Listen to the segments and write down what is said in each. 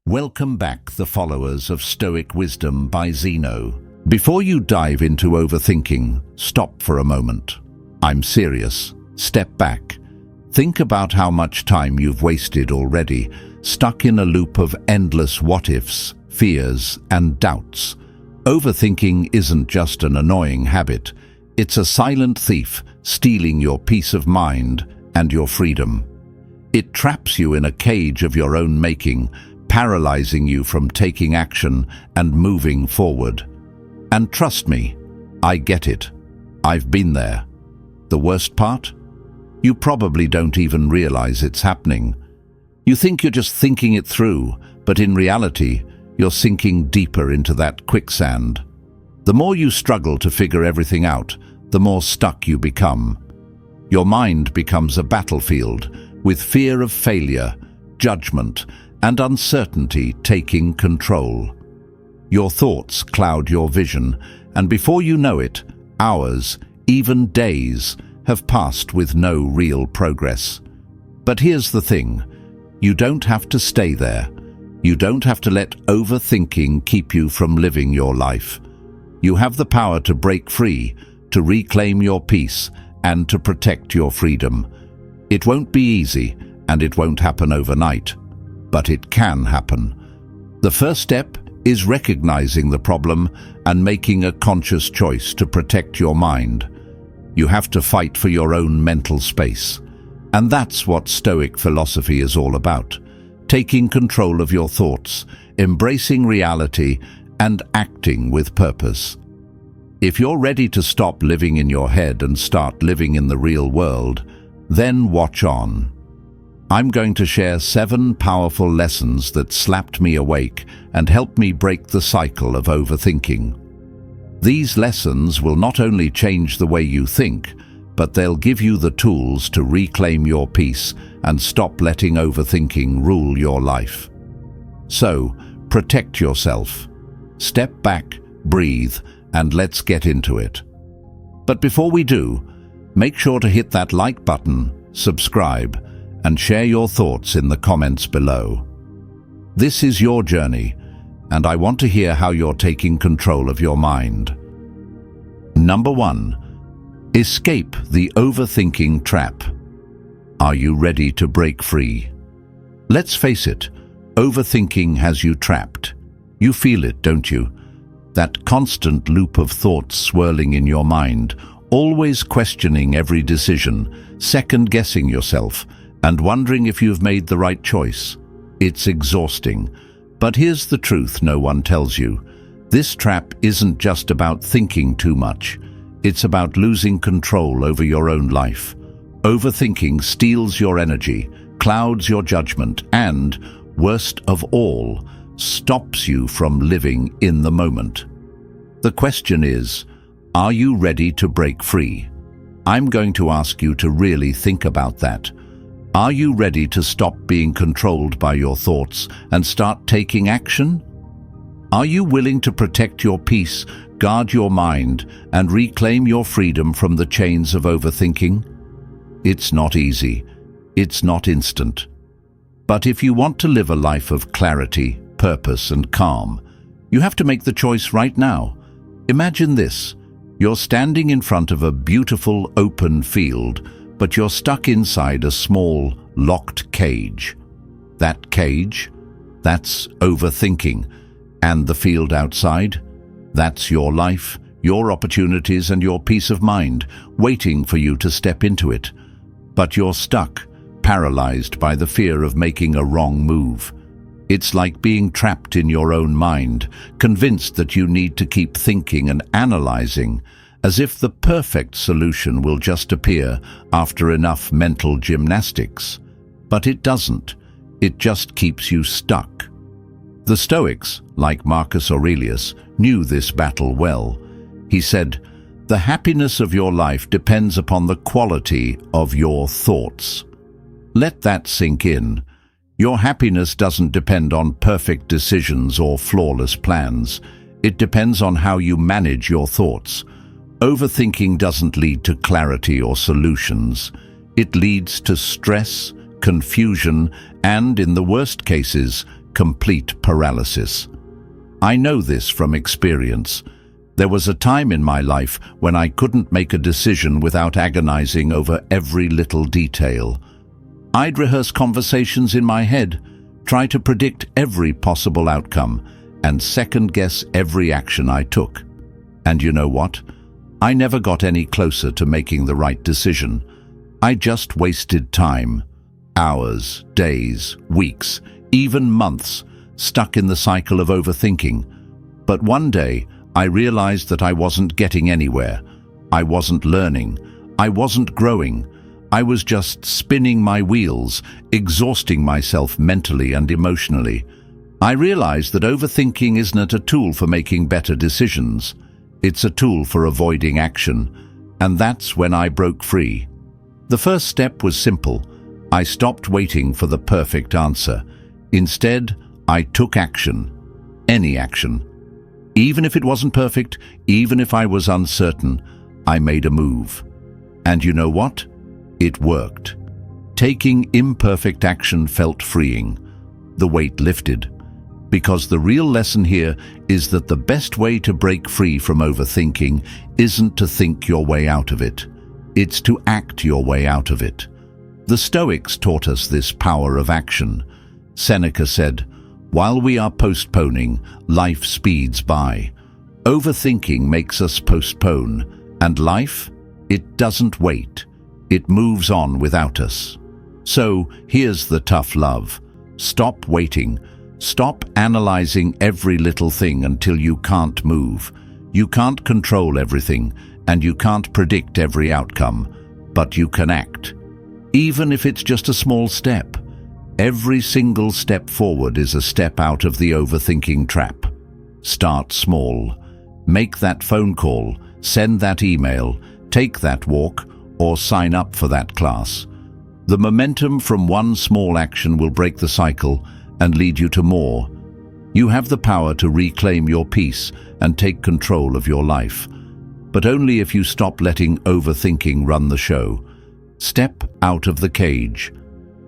Welcome back, the followers of Stoic Wisdom by Zeno. Before you dive into overthinking, stop for a moment. I'm serious. Step back. Think about how much time you've wasted already, stuck in a loop of endless what-ifs, fears, and doubts. Overthinking isn't just an annoying habit. It's a silent thief, stealing your peace of mind and your freedom. It traps you in a cage of your own making, paralyzing you from taking action and moving forward. And trust me, I get it. I've been there. The worst part? You probably don't even realize it's happening. You think you're just thinking it through, but in reality, you're sinking deeper into that quicksand. The more you struggle to figure everything out, the more stuck you become. Your mind becomes a battlefield, with fear of failure, judgment, and uncertainty taking control. Your thoughts cloud your vision, and before you know it, hours, even days, have passed with no real progress. But here's the thing, you don't have to stay there. You don't have to let overthinking keep you from living your life. You have the power to break free, to reclaim your peace, and to protect your freedom. It won't be easy, and it won't happen overnight. But it can happen. The first step is recognizing the problem and making a conscious choice to protect your mind. You have to fight for your own mental space. And that's what Stoic philosophy is all about. Taking control of your thoughts, embracing reality, and acting with purpose. If you're ready to stop living in your head and start living in the real world, then watch on. I'm going to share 7 powerful lessons that slapped me awake and helped me break the cycle of overthinking. These lessons will not only change the way you think, but they'll give you the tools to reclaim your peace and stop letting overthinking rule your life. So, protect yourself. Step back, breathe, and let's get into it. But before we do, make sure to hit that like button, subscribe, and share your thoughts in the comments below. This is your journey, and I want to hear how you're taking control of your mind. Number 1. Escape the overthinking trap. Are you ready to break free? Let's face it, overthinking has you trapped. You feel it, don't you? That constant loop of thoughts swirling in your mind, always questioning every decision, second-guessing yourself, and wondering if you've made the right choice. It's exhausting. But here's the truth no one tells you. This trap isn't just about thinking too much. It's about losing control over your own life. Overthinking steals your energy, clouds your judgment, and, worst of all, stops you from living in the moment. The question is, are you ready to break free? I'm going to ask you to really think about that. Are you ready to stop being controlled by your thoughts and start taking action? Are you willing to protect your peace, guard your mind, and reclaim your freedom from the chains of overthinking? It's not easy. It's not instant. But if you want to live a life of clarity, purpose, and calm, you have to make the choice right now. Imagine this. You're standing in front of a beautiful open field, but you're stuck inside a small, locked cage. That cage? That's overthinking. And the field outside? That's your life, your opportunities, and your peace of mind, waiting for you to step into it. But you're stuck, paralyzed by the fear of making a wrong move. It's like being trapped in your own mind, convinced that you need to keep thinking and analyzing, as if the perfect solution will just appear after enough mental gymnastics. But it doesn't. It just keeps you stuck. The Stoics, like Marcus Aurelius, knew this battle well. He said, "The happiness of your life depends upon the quality of your thoughts." Let that sink in. Your happiness doesn't depend on perfect decisions or flawless plans. It depends on how you manage your thoughts. Overthinking doesn't lead to clarity or solutions. It leads to stress, confusion, and, in the worst cases, complete paralysis. I know this from experience. There was a time in my life when I couldn't make a decision without agonizing over every little detail. I'd rehearse conversations in my head, try to predict every possible outcome, and second-guess every action I took. And you know what? I never got any closer to making the right decision. I just wasted time. Hours, days, weeks, even months, stuck in the cycle of overthinking. But one day, I realized that I wasn't getting anywhere. I wasn't learning. I wasn't growing. I was just spinning my wheels, exhausting myself mentally and emotionally. I realized that overthinking isn't a tool for making better decisions. It's a tool for avoiding action. And that's when I broke free. The first step was simple. I stopped waiting for the perfect answer. Instead, I took action. Any action. Even if it wasn't perfect, even if I was uncertain, I made a move. And you know what? It worked. Taking imperfect action felt freeing. The weight lifted. Because the real lesson here is that the best way to break free from overthinking isn't to think your way out of it. It's to act your way out of it. The Stoics taught us this power of action. Seneca said, "While we are postponing, life speeds by. Overthinking makes us postpone, and life, it doesn't wait. It moves on without us." So, here's the tough love. Stop waiting. Stop analyzing every little thing until you can't move. You can't control everything, and you can't predict every outcome, but you can act. Even if it's just a small step. Every single step forward is a step out of the overthinking trap. Start small. Make that phone call, send that email, take that walk, or sign up for that class. The momentum from one small action will break the cycle and lead you to more. You have the power to reclaim your peace and take control of your life. But only if you stop letting overthinking run the show. Step out of the cage.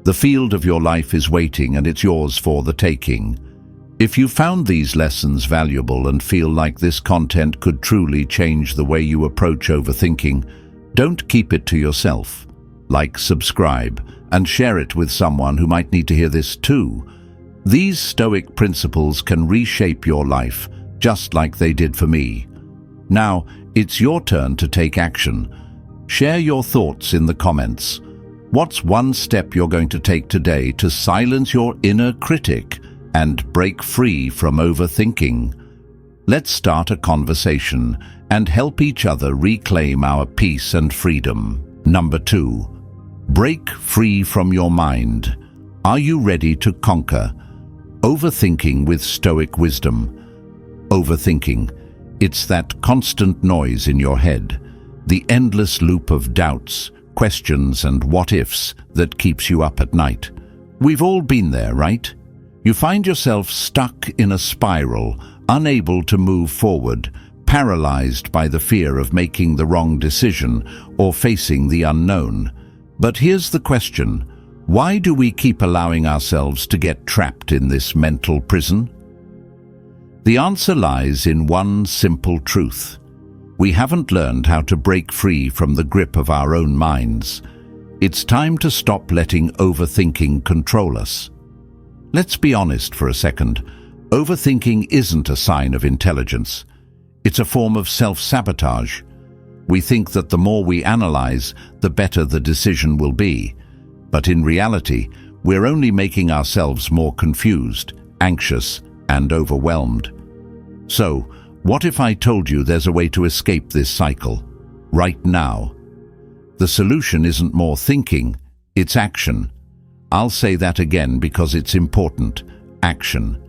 The field of your life is waiting and it's yours for the taking. If you found these lessons valuable and feel like this content could truly change the way you approach overthinking, don't keep it to yourself. Like, subscribe, and share it with someone who might need to hear this too. These Stoic principles can reshape your life, just like they did for me. Now, it's your turn to take action. Share your thoughts in the comments. What's one step you're going to take today to silence your inner critic and break free from overthinking? Let's start a conversation and help each other reclaim our peace and freedom. Number 2. Break free from your mind. Are you ready to conquer overthinking with Stoic wisdom? Overthinking. It's that constant noise in your head, the endless loop of doubts, questions and what-ifs that keeps you up at night. We've all been there, right? You find yourself stuck in a spiral, unable to move forward, paralyzed by the fear of making the wrong decision or facing the unknown. But here's the question: why do we keep allowing ourselves to get trapped in this mental prison? The answer lies in one simple truth. We haven't learned how to break free from the grip of our own minds. It's time to stop letting overthinking control us. Let's be honest for a second. Overthinking isn't a sign of intelligence. It's a form of self-sabotage. We think that the more we analyze, the better the decision will be. But in reality, we're only making ourselves more confused, anxious, and overwhelmed. So, what if I told you there's a way to escape this cycle, right now? The solution isn't more thinking, it's action. I'll say that again because it's important. Action.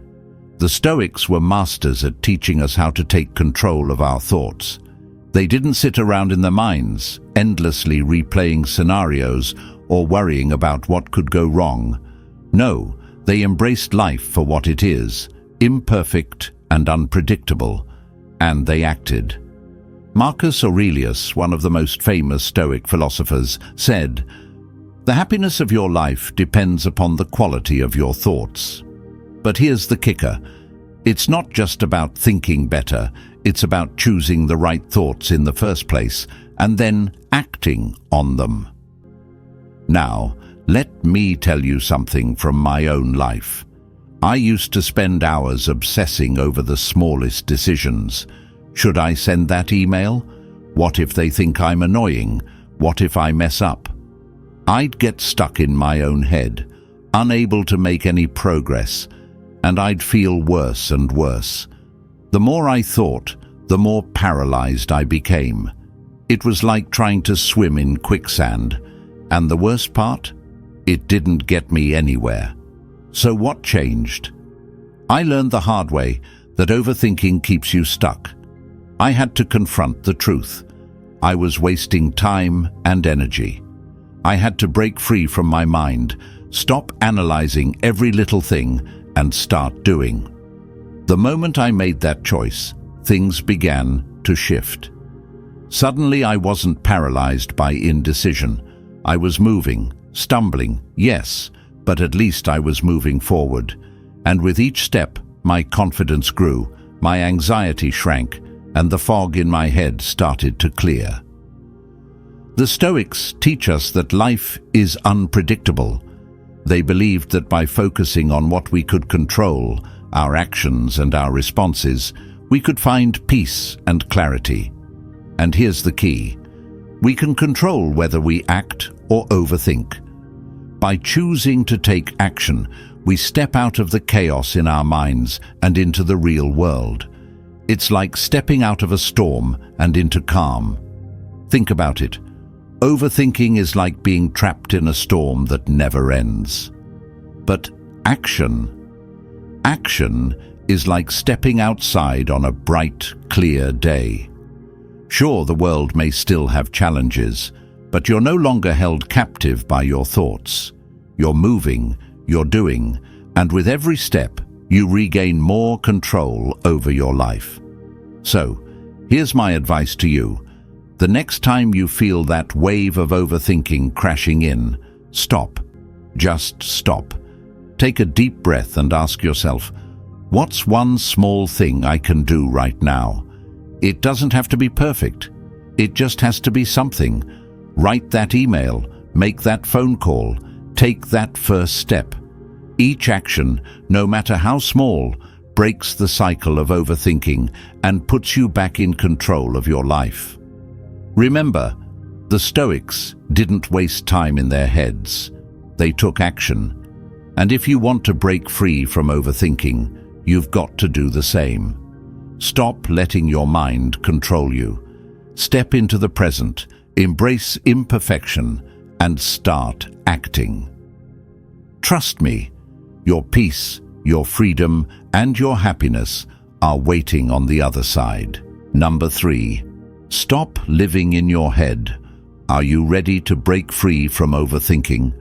The Stoics were masters at teaching us how to take control of our thoughts. They didn't sit around in their minds, endlessly replaying scenarios or worrying about what could go wrong. No, they embraced life for what it is, imperfect and unpredictable, and they acted. Marcus Aurelius, one of the most famous Stoic philosophers, said, "The happiness of your life depends upon the quality of your thoughts." But here's the kicker. It's not just about thinking better, it's about choosing the right thoughts in the first place and then acting on them. Now, let me tell you something from my own life. I used to spend hours obsessing over the smallest decisions. Should I send that email? What if they think I'm annoying? What if I mess up? I'd get stuck in my own head, unable to make any progress, and I'd feel worse and worse. The more I thought, the more paralyzed I became. It was like trying to swim in quicksand, and the worst part? It didn't get me anywhere. So what changed? I learned the hard way that overthinking keeps you stuck. I had to confront the truth. I was wasting time and energy. I had to break free from my mind, stop analyzing every little thing, and start doing. The moment I made that choice, things began to shift. Suddenly I wasn't paralyzed by indecision. I was moving, stumbling, yes, but at least I was moving forward. And with each step, my confidence grew, my anxiety shrank, and the fog in my head started to clear. The Stoics teach us that life is unpredictable. They believed that by focusing on what we could control, our actions and our responses, we could find peace and clarity. And here's the key. We can control whether we act or overthink. By choosing to take action, we step out of the chaos in our minds and into the real world. It's like stepping out of a storm and into calm. Think about it. Overthinking is like being trapped in a storm that never ends. But action is like stepping outside on a bright, clear day. Sure, the world may still have challenges, but you're no longer held captive by your thoughts. You're moving, you're doing, and with every step, you regain more control over your life. So, here's my advice to you. The next time you feel that wave of overthinking crashing in, stop. Just stop. Take a deep breath and ask yourself, what's one small thing I can do right now? It doesn't have to be perfect. It just has to be something. Write that email, make that phone call, take that first step. Each action, no matter how small, breaks the cycle of overthinking and puts you back in control of your life. Remember, the Stoics didn't waste time in their heads. They took action. And if you want to break free from overthinking, you've got to do the same. Stop letting your mind control you. Step into the present, embrace imperfection, and start acting. Trust me, your peace, your freedom, and your happiness are waiting on the other side. Number 3. Stop living in your head. Are you ready to break free from overthinking?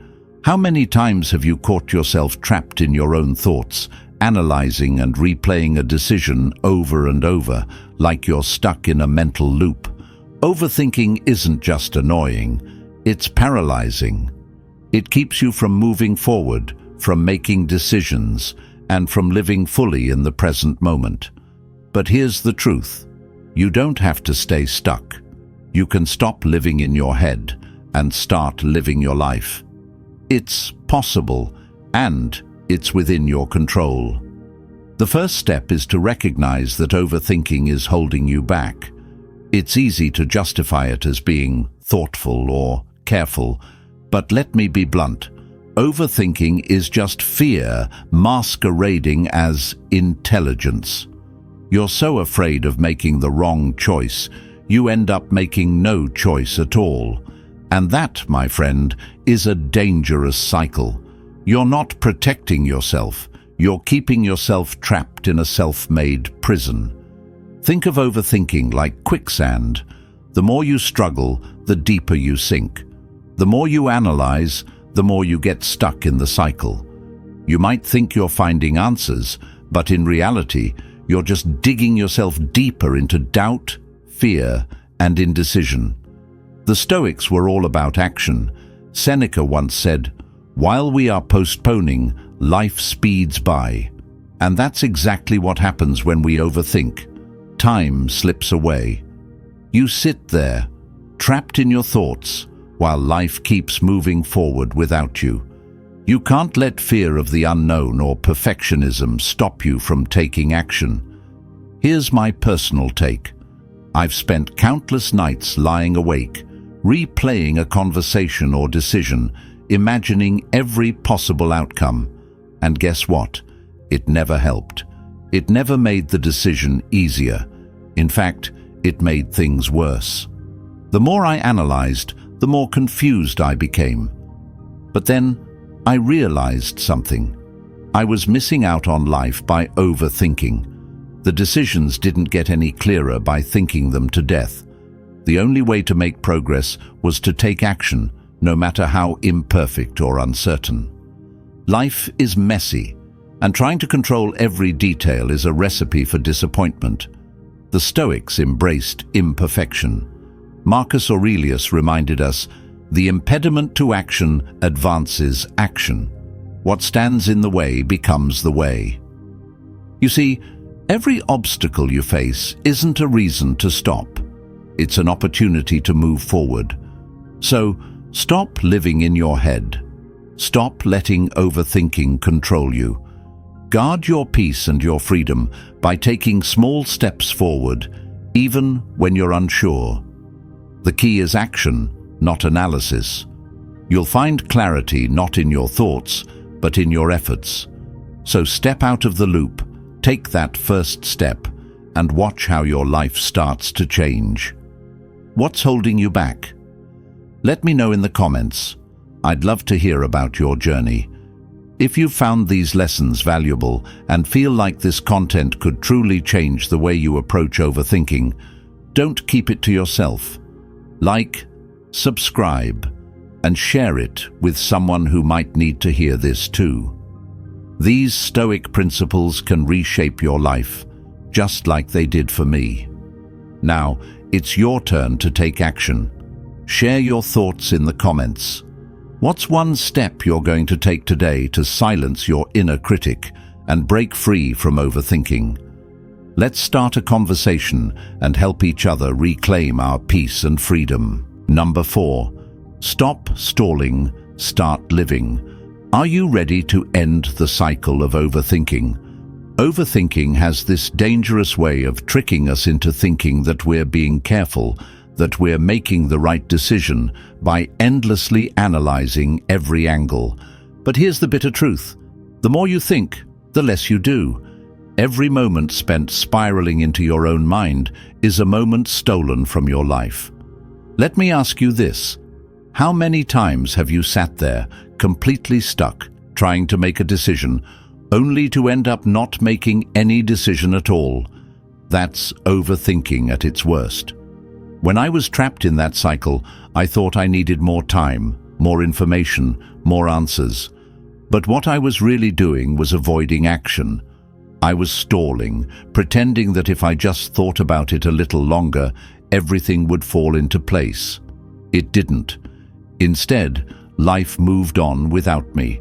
How many times have you caught yourself trapped in your own thoughts, analyzing and replaying a decision over and over, like you're stuck in a mental loop? Overthinking isn't just annoying, it's paralyzing. It keeps you from moving forward, from making decisions, and from living fully in the present moment. But here's the truth. You don't have to stay stuck. You can stop living in your head and start living your life. It's possible, and it's within your control. The first step is to recognize that overthinking is holding you back. It's easy to justify it as being thoughtful or careful, but let me be blunt. Overthinking is just fear masquerading as intelligence. You're so afraid of making the wrong choice, you end up making no choice at all. And that, my friend, is a dangerous cycle. You're not protecting yourself. You're keeping yourself trapped in a self-made prison. Think of overthinking like quicksand. The more you struggle, the deeper you sink. The more you analyze, the more you get stuck in the cycle. You might think you're finding answers, but in reality, you're just digging yourself deeper into doubt, fear, and indecision. The Stoics were all about action. Seneca once said, "While we are postponing, life speeds by." And that's exactly what happens when we overthink. Time slips away. You sit there, trapped in your thoughts, while life keeps moving forward without you. You can't let fear of the unknown or perfectionism stop you from taking action. Here's my personal take. I've spent countless nights lying awake, replaying a conversation or decision, imagining every possible outcome. And guess what? It never helped. It never made the decision easier. In fact, it made things worse. The more I analyzed, the more confused I became. But then, I realized something. I was missing out on life by overthinking. The decisions didn't get any clearer by thinking them to death. The only way to make progress was to take action, no matter how imperfect or uncertain. Life is messy, and trying to control every detail is a recipe for disappointment. The Stoics embraced imperfection. Marcus Aurelius reminded us, "The impediment to action advances action. What stands in the way becomes the way." You see, every obstacle you face isn't a reason to stop. It's an opportunity to move forward. So, stop living in your head. Stop letting overthinking control you. Guard your peace and your freedom by taking small steps forward, even when you're unsure. The key is action, not analysis. You'll find clarity not in your thoughts, but in your efforts. So step out of the loop, take that first step, and watch how your life starts to change. What's holding you back? Let me know in the comments. I'd love to hear about your journey. If you found these lessons valuable and feel like this content could truly change the way you approach overthinking, don't keep it to yourself. Like, subscribe, and share it with someone who might need to hear this too. These Stoic principles can reshape your life, just like they did for me. Now, it's your turn to take action. Share your thoughts in the comments. What's one step you're going to take today to silence your inner critic and break free from overthinking? Let's start a conversation and help each other reclaim our peace and freedom. Number 4. Stop stalling, start living. Are you ready to end the cycle of overthinking? Overthinking has this dangerous way of tricking us into thinking that we're being careful, that we're making the right decision by endlessly analyzing every angle. But here's the bitter truth. The more you think, the less you do. Every moment spent spiraling into your own mind is a moment stolen from your life. Let me ask you this. How many times have you sat there, completely stuck, trying to make a decision, only to end up not making any decision at all? That's overthinking at its worst. When I was trapped in that cycle, I thought I needed more time, more information, more answers. But what I was really doing was avoiding action. I was stalling, pretending that if I just thought about it a little longer, everything would fall into place. It didn't. Instead, life moved on without me.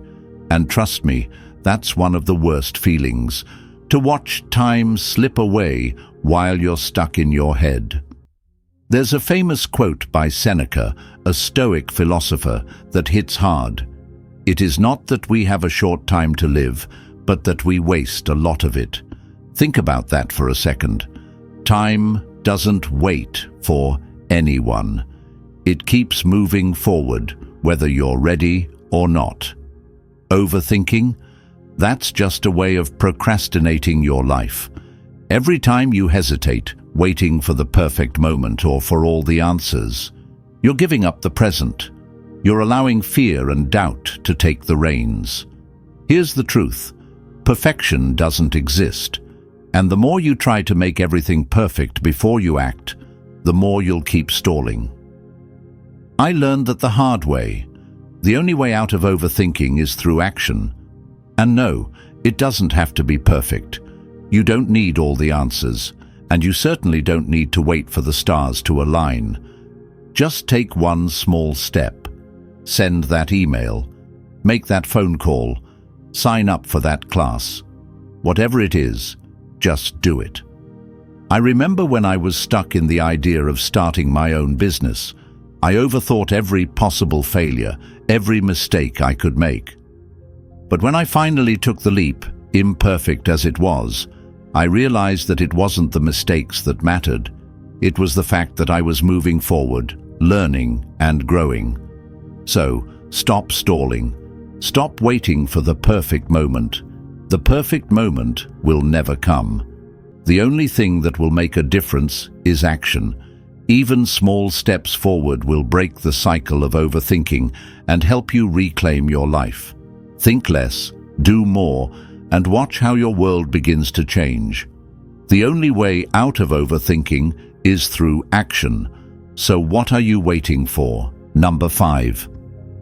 And trust me, that's one of the worst feelings, to watch time slip away while you're stuck in your head. There's a famous quote by Seneca, a Stoic philosopher, that hits hard. It is not that we have a short time to live, but that we waste a lot of it. Think about that for a second. Time doesn't wait for anyone. It keeps moving forward, whether you're ready or not. Overthinking? That's just a way of procrastinating your life. Every time you hesitate, waiting for the perfect moment or for all the answers, you're giving up the present. You're allowing fear and doubt to take the reins. Here's the truth. Perfection doesn't exist, and the more you try to make everything perfect before you act, the more you'll keep stalling. I learned that the hard way. The only way out of overthinking is through action. And no, it doesn't have to be perfect. You don't need all the answers, and you certainly don't need to wait for the stars to align. Just take one small step. Send that email. Make that phone call. Sign up for that class. Whatever it is, just do it. I remember when I was stuck in the idea of starting my own business. I overthought every possible failure, every mistake I could make. But when I finally took the leap, imperfect as it was, I realized that it wasn't the mistakes that mattered. It was the fact that I was moving forward, learning and growing. So, stop stalling. Stop waiting for the perfect moment. The perfect moment will never come. The only thing that will make a difference is action. Even small steps forward will break the cycle of overthinking and help you reclaim your life. Think less, do more, and watch how your world begins to change. The only way out of overthinking is through action. So what are you waiting for? Number 5.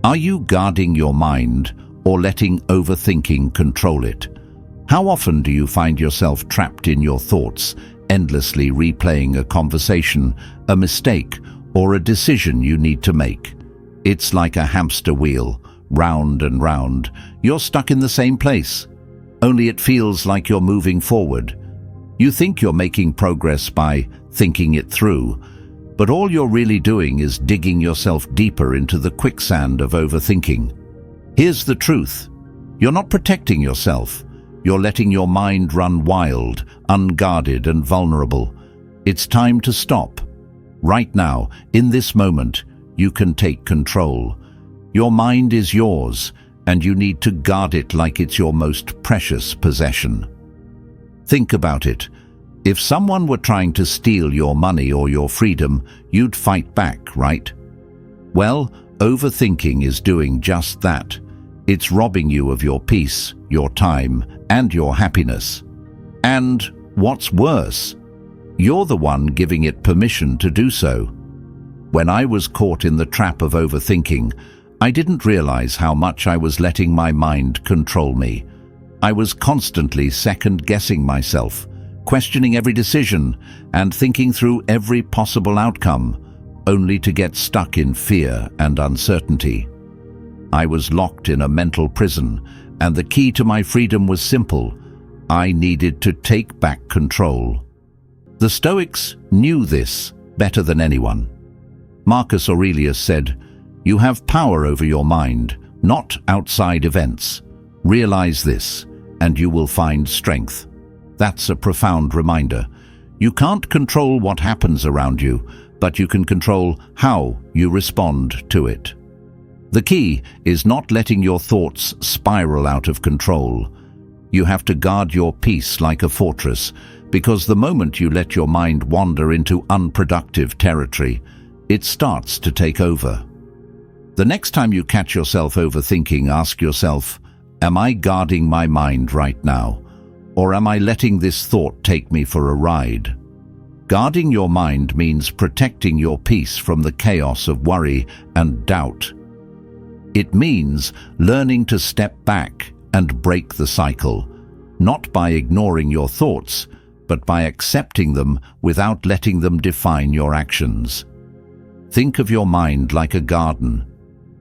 Are you guarding your mind or letting overthinking control it? How often do you find yourself trapped in your thoughts, endlessly replaying a conversation, a mistake, or a decision you need to make? It's like a hamster wheel, round and round. You're stuck in the same place, only it feels like you're moving forward. You think you're making progress by thinking it through, but all you're really doing is digging yourself deeper into the quicksand of overthinking. Here's the truth. You're not protecting yourself. You're letting your mind run wild, unguarded and vulnerable. It's time to stop. Right now, in this moment, you can take control. Your mind is yours, and you need to guard it like it's your most precious possession. Think about it. If someone were trying to steal your money or your freedom, you'd fight back, right? Well, overthinking is doing just that. It's robbing you of your peace, your time, and your happiness. And what's worse, you're the one giving it permission to do so. When I was caught in the trap of overthinking, I didn't realize how much I was letting my mind control me. I was constantly second-guessing myself, questioning every decision, and thinking through every possible outcome, only to get stuck in fear and uncertainty. I was locked in a mental prison, and the key to my freedom was simple. I needed to take back control. The Stoics knew this better than anyone. Marcus Aurelius said, "You have power over your mind, not outside events. Realize this, and you will find strength." That's a profound reminder. You can't control what happens around you, but you can control how you respond to it. The key is not letting your thoughts spiral out of control. You have to guard your peace like a fortress, because the moment you let your mind wander into unproductive territory, it starts to take over. The next time you catch yourself overthinking, ask yourself, am I guarding my mind right now? Or am I letting this thought take me for a ride? Guarding your mind means protecting your peace from the chaos of worry and doubt. It means learning to step back and break the cycle, not by ignoring your thoughts, but by accepting them without letting them define your actions. Think of your mind like a garden.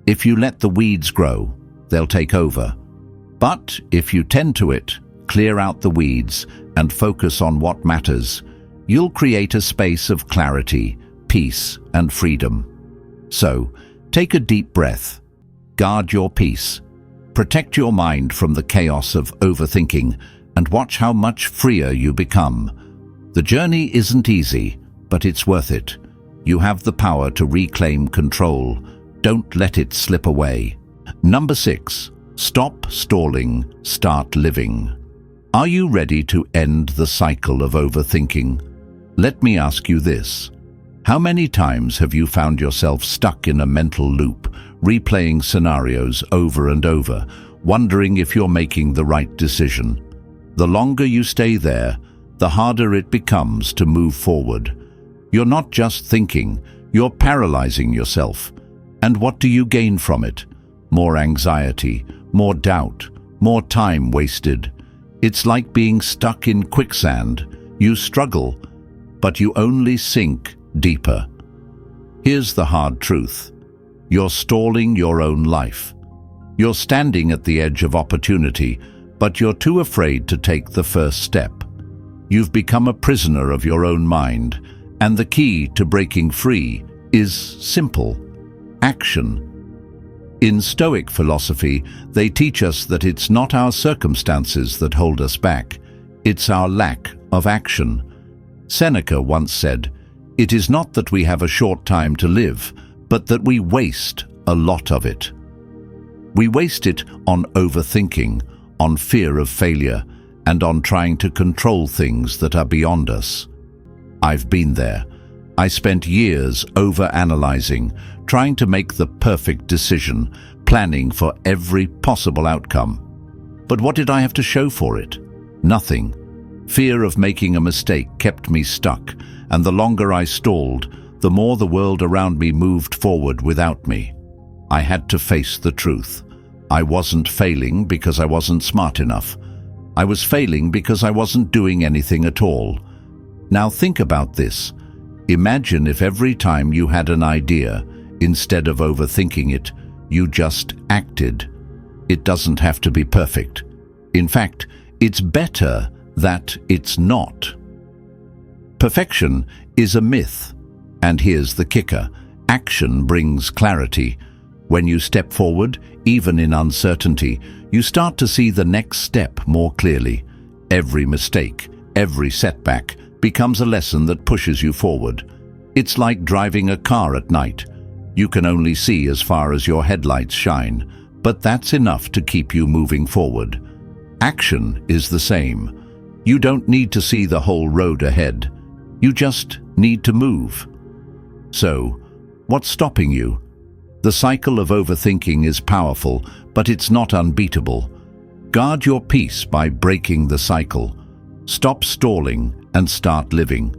If you let the weeds grow, they'll take over. But if you tend to it, clear out the weeds, and focus on what matters, you'll create a space of clarity, peace, and freedom. So, take a deep breath. Guard your peace. Protect your mind from the chaos of overthinking, and watch how much freer you become. The journey isn't easy, but it's worth it. You have the power to reclaim control. Don't let it slip away. Number 6. Stop stalling, start living. Are you ready to end the cycle of overthinking? Let me ask you this. How many times have you found yourself stuck in a mental loop, replaying scenarios over and over, wondering if you're making the right decision? The longer you stay there, the harder it becomes to move forward. You're not just thinking, you're paralyzing yourself. And what do you gain from it? More anxiety, more doubt, more time wasted. It's like being stuck in quicksand. You struggle, but you only sink deeper. Here's the hard truth. You're stalling your own life. You're standing at the edge of opportunity, but you're too afraid to take the first step. You've become a prisoner of your own mind, and the key to breaking free is simple: action. In Stoic philosophy, they teach us that it's not our circumstances that hold us back, it's our lack of action. Seneca once said, "It is not that we have a short time to live, but that we waste a lot of it." We waste it on overthinking, on fear of failure, and on trying to control things that are beyond us. I've been there. I spent years over-analyzing, trying to make the perfect decision, planning for every possible outcome. But what did I have to show for it? Nothing. Fear of making a mistake kept me stuck, and the longer I stalled, the more the world around me moved forward without me. I had to face the truth. I wasn't failing because I wasn't smart enough. I was failing because I wasn't doing anything at all. Now think about this. Imagine if every time you had an idea, instead of overthinking it, you just acted. It doesn't have to be perfect. In fact, it's better that it's not. Perfection is a myth. And here's the kicker: action brings clarity. When you step forward, even in uncertainty, you start to see the next step more clearly. Every mistake, every setback becomes a lesson that pushes you forward. It's like driving a car at night. You can only see as far as your headlights shine, but that's enough to keep you moving forward. Action is the same. You don't need to see the whole road ahead. You just need to move. So, what's stopping you? The cycle of overthinking is powerful, but it's not unbeatable. Guard your peace by breaking the cycle. Stop stalling and start living.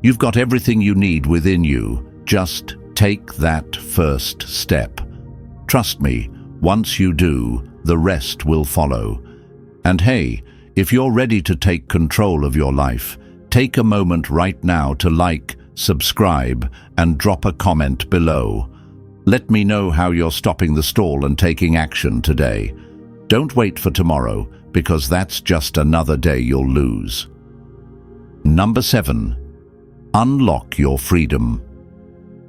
You've got everything you need within you. Just take that first step. Trust me, once you do, the rest will follow. And hey, if you're ready to take control of your life, take a moment right now to like, subscribe, and drop a comment below. Let me know how you're stopping the stall and taking action today. Don't wait for tomorrow, because that's just another day you'll lose. Number 7. Unlock your freedom.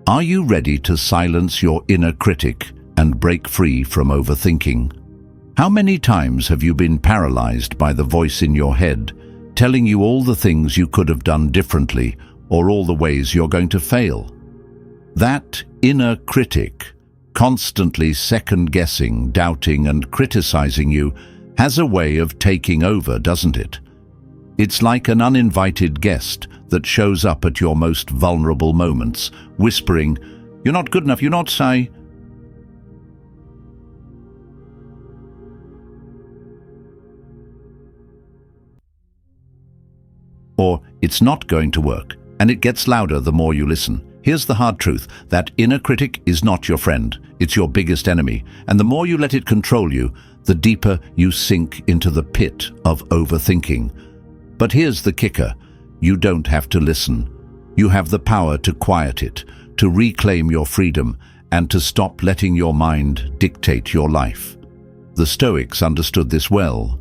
Are you ready to silence your inner critic and break free from overthinking? How many times have you been paralyzed by the voice in your head, telling you all the things you could have done differently, or all the ways you're going to fail? That inner critic, constantly second-guessing, doubting, and criticizing you, has a way of taking over, doesn't it? It's like an uninvited guest that shows up at your most vulnerable moments, whispering, "You're not good enough, you're not say." Or, "It's not going to work," and it gets louder the more you listen. Here's the hard truth: that inner critic is not your friend, it's your biggest enemy, and the more you let it control you, the deeper you sink into the pit of overthinking. But here's the kicker: you don't have to listen. You have the power to quiet it, to reclaim your freedom, and to stop letting your mind dictate your life. The Stoics understood this well.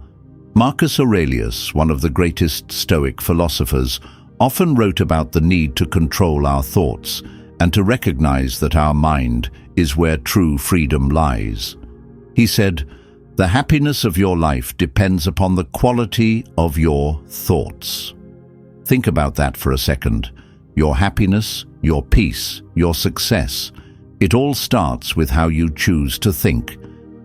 Marcus Aurelius, one of the greatest Stoic philosophers, often wrote about the need to control our thoughts and to recognize that our mind is where true freedom lies. He said, "The happiness of your life depends upon the quality of your thoughts." Think about that for a second. Your happiness, your peace, your success, it all starts with how you choose to think,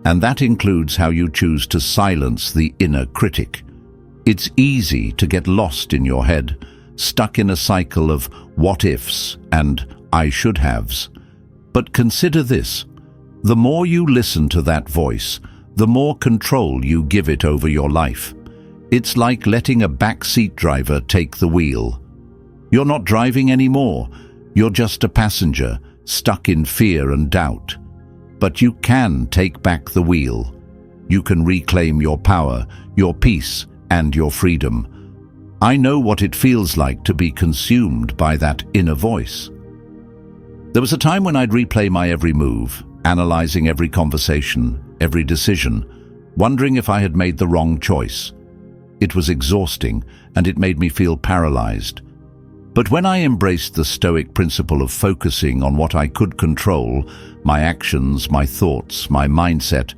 and that includes how you choose to silence the inner critic. It's easy to get lost in your head, stuck in a cycle of what-ifs and I should-haves. But consider this: the more you listen to that voice, the more control you give it over your life. It's like letting a backseat driver take the wheel. You're not driving anymore. You're just a passenger, stuck in fear and doubt. But you can take back the wheel. You can reclaim your power, your peace, and your freedom. I know what it feels like to be consumed by that inner voice. There was a time when I'd replay my every move, analyzing every conversation, every decision. wondering if I had made the wrong choice. It was exhausting, and it made me feel paralyzed. But when I embraced the Stoic principle of focusing on what I could control, my actions, my thoughts, my mindset,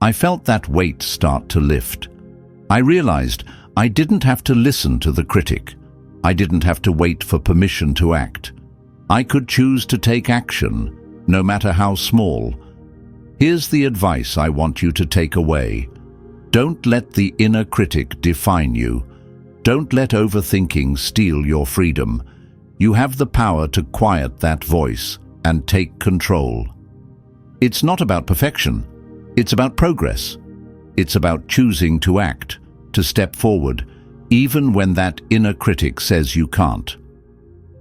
I felt that weight start to lift. I realized I didn't have to listen to the critic. I didn't have to wait for permission to act. I could choose to take action, no matter how small. Here's the advice I want you to take away. Don't let the inner critic define you. Don't let overthinking steal your freedom. You have the power to quiet that voice and take control. It's not about perfection. It's about progress. It's about choosing to act, to step forward, even when that inner critic says you can't.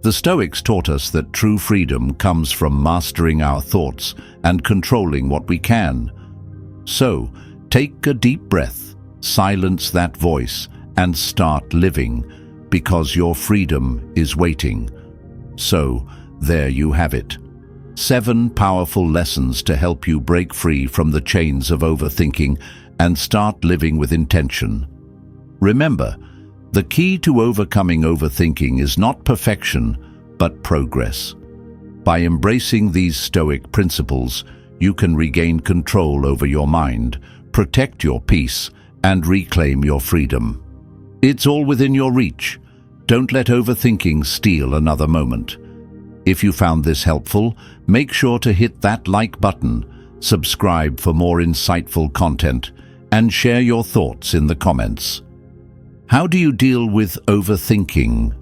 The Stoics taught us that true freedom comes from mastering our thoughts and controlling what we can. So, take a deep breath, silence that voice, and start living, because your freedom is waiting. So, there you have it. 7 powerful lessons to help you break free from the chains of overthinking and start living with intention. Remember, the key to overcoming overthinking is not perfection, but progress. By embracing these Stoic principles, you can regain control over your mind, protect your peace, and reclaim your freedom. It's all within your reach. Don't let overthinking steal another moment. If you found this helpful, make sure to hit that like button, subscribe for more insightful content, and share your thoughts in the comments. How do you deal with overthinking?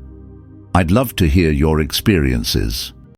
I'd love to hear your experiences.